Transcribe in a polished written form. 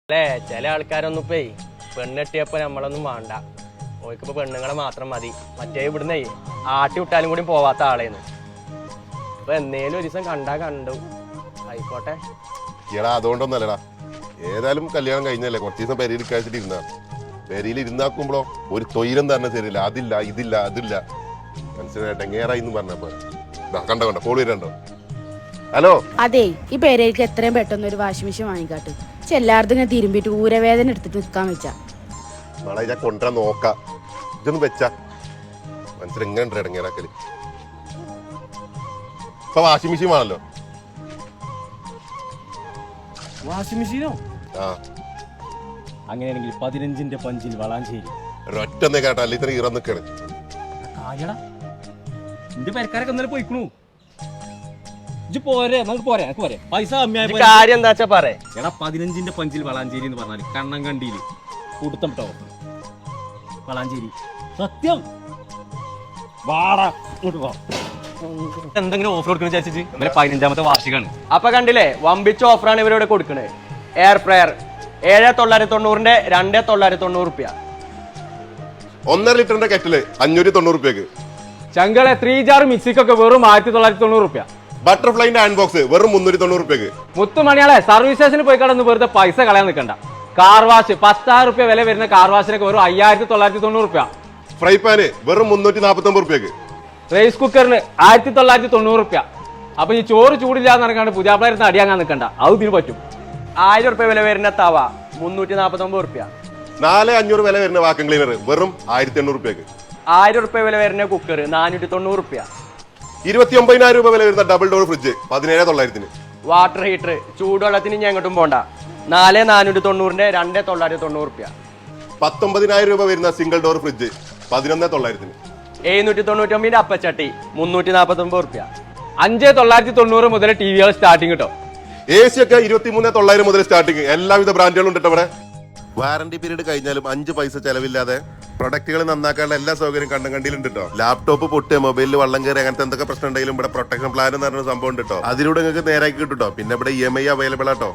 അല്ലേ ചില ആൾക്കാരൊന്നും ഇപ്പേ പെണ്ണെട്ടിയപ്പോ നമ്മളൊന്നും വേണ്ട, ഓർക്കിപ്പോ പെണ്ണുങ്ങളെ മാത്രം മതി. മറ്റേ ഇവിടുന്നേ ആട്ടി വിട്ടാലും കൂടി പോവാത്ത ആളേന്ന്. ഇപ്പൊ എന്നേലും ഒരു ദിവസം കണ്ടാ കണ്ടു, ആയിക്കോട്ടെ. എടാ അതുകൊണ്ടൊന്നല്ലടാ, ഏതായാലും കല്യാണം കഴിഞ്ഞല്ലേ, കുറച്ച് ദിവസം പെരയിൽ കഴിച്ചിട്ട് ഇരുന്നാ. പെരയിൽ ഇരുന്നാക്കുമ്പോഴോ ഒരു തൊയിലും തന്നെ ശരിയില്ല, അതില്ല ഇതില്ല അതില്ല, മനസ്സിലായിട്ട് എങ്ങേറായി എന്ന് പറഞ്ഞപ്പോ കണ്ടോ കണ്ടോ കോളി വരണ്ടോ. ഹലോ, അതെ ഈ പേരേക്ക് എത്രയും പെട്ടെന്ന് ഒരു വാഷിംഗ് മെഷീൻ വാങ്ങിക്കാട്ട്. എല്ലായിടത്തും ഇങ്ങനെ തിരുമ്പിട്ട് ഊരവേദന എടുത്തിട്ട് നിൽക്കാൻ വെച്ചാ നാളെ ഞാൻ കൊണ്ടുവരാൻ നോക്കാം. ഇതൊന്നും വെച്ചാ മനസ്സിൽ എങ്ങനെ ഇടങ്ങേറാക്കല്. ഇപ്പൊ വാഷിംഗ് മെഷീൻ ആണല്ലോ. വാഷിംഗ് മെഷീനോ? ആ അങ്ങനെയാണെങ്കിൽ 15-ന്റെ പഞ്ചിൽ വളാഞ്ചേരി ഒരൊറ്റ കേട്ടാ അല്ല ഇത്ര ഇറ നിക്കാണ്. കാര്യടാ, എന്റെ പെരക്കാരൊക്കെ ഇന്നലെ പോയിക്കണു. ഇജ്ജ് പോരെ, നമുക്ക് പോരെ, എനിക്ക് പോരെ. പൈസ കമ്മിയായ കാര്യം എന്താ വെച്ചാ പറ. എടാ 15-ന്റെ പഞ്ചിൽ വളാഞ്ചേരി എന്ന് പറഞ്ഞാല് കണ്ണങ്കണ്ടിയില് കൊടുത്തം ട്ടോ വളാഞ്ചേരി. സത്യം വാടാ ഇങ്ങോട്ട് പോ. എന്തെങ്കിലും ഓഫർ കൊടുക്കണം വിചാരിച്ചിട്ട് ഇന്നലെ 15ാമത്തെ വാർഷികമാണ്. അപ്പൊ കണ്ടില്ലേ, വമ്പിച്ച ഓഫറാണ് ഇവരോട് കൊടുക്കണത്. എയർ ഫ്രയർ 7,990ന്റെ 2,990 റുപ്യ. 1.5 ലിറ്ററിന്റെ കെറ്റില് 590 റുപ്യക്ക്. ചങ്കളെ 3 ജാർ മിക്സിക്കൊക്കെ വെറും 1,990 റുപ്യ. ബട്ടർഫ്ലൈന്റെ ഹാൻഡ് ബോക്സ് വെറും 390 റുപ്യക്ക്. മുത്തുമണിയാളെ സർവീസ് സ്റ്റേഷനിൽ പോയി കടന്ന് വെറുതെ പൈസ കളയാൻ നിൽക്കണ്ട. കാർ വാഷ് 10,000 റുപ്യ വില വരുന്ന കാർ വാഷിനൊക്കെ വെറും 5,990 റുപ്യ. ഫ്രൈ പാന് വെറും 349 റുപ്യക്ക്. റൈസ് കുക്കറിന് 1,990 റുപ്യ. അപ്പൊ ഈ ചോറ് ചൂടില്ലാന്ന് നടക്കാണ്ട് പുതിയാപ്പിളായിരുന്ന് അടിയാങ്ങാൻ നിൽക്കണ്ട, അത് ഇതിന് പറ്റും. 1,000 റുപ്യ വില വരുന്ന തവ 349 റുപ്യ. 4,500 വില വരുന്ന വാക്കം ക്ലീനർ വെറും 1,800 റുപ്യക്ക്. 1,000 റുപ്യ വില വരുന്ന കുക്കർ 490 റുപ്യ. 29,000 രൂപ വില വരുന്ന double door fridge 17,900. Water heater ചൂടുവെള്ളത്തിന് ഇനി എങ്ങോട്ടും പോണ്ട, 4,490ന്റെ 2,990 റുപ്യ. 19,000 രൂപ വരുന്ന സിംഗിൾ ഡോർ ഫ്രിഡ്ജ് 11,900. 799ന്റെ അപ്പച്ചട്ടി 349 റുപ്യ. 5,990 മുതൽ ടിവികൾ സ്റ്റാർട്ടിങ് കിട്ടും. AC ഒക്കെ 23,900 മുതൽ സ്റ്റാർട്ടിങ്. എല്ലാവിധ ബ്രാൻഡുകളും ഉണ്ട് ഇവിടെ. വാറന്റി പീരീഡ് കഴിഞ്ഞാലും 5 പൈസ ചെലവില്ലാതെ പ്രൊഡക്റ്റുകൾ നന്നാക്കാനുള്ള എല്ലാ സൗകര്യം കണ്ടങ്കണ്ടിയിലുണ്ട് കേട്ടോ. ലാപ്ടോപ്പ് പൊട്ട്, മൊബൈലിൽ വള്ളം കയറി, അങ്ങനത്തെ എന്തൊക്കെ പ്രശ്നം ഉണ്ടെങ്കിലും ഇവിടെ പ്രൊട്ടക്ഷൻ പ്ലാൻ എന്ന് പറഞ്ഞ സംഭവം ഉണ്ട് കേട്ടോ. അതിലൂടെ നിങ്ങൾക്ക് നേരാക്കി കിട്ടും കേട്ടോ. പിന്നെ ഇവിടെ EMI അവൈലബിൾ ആട്ടോ.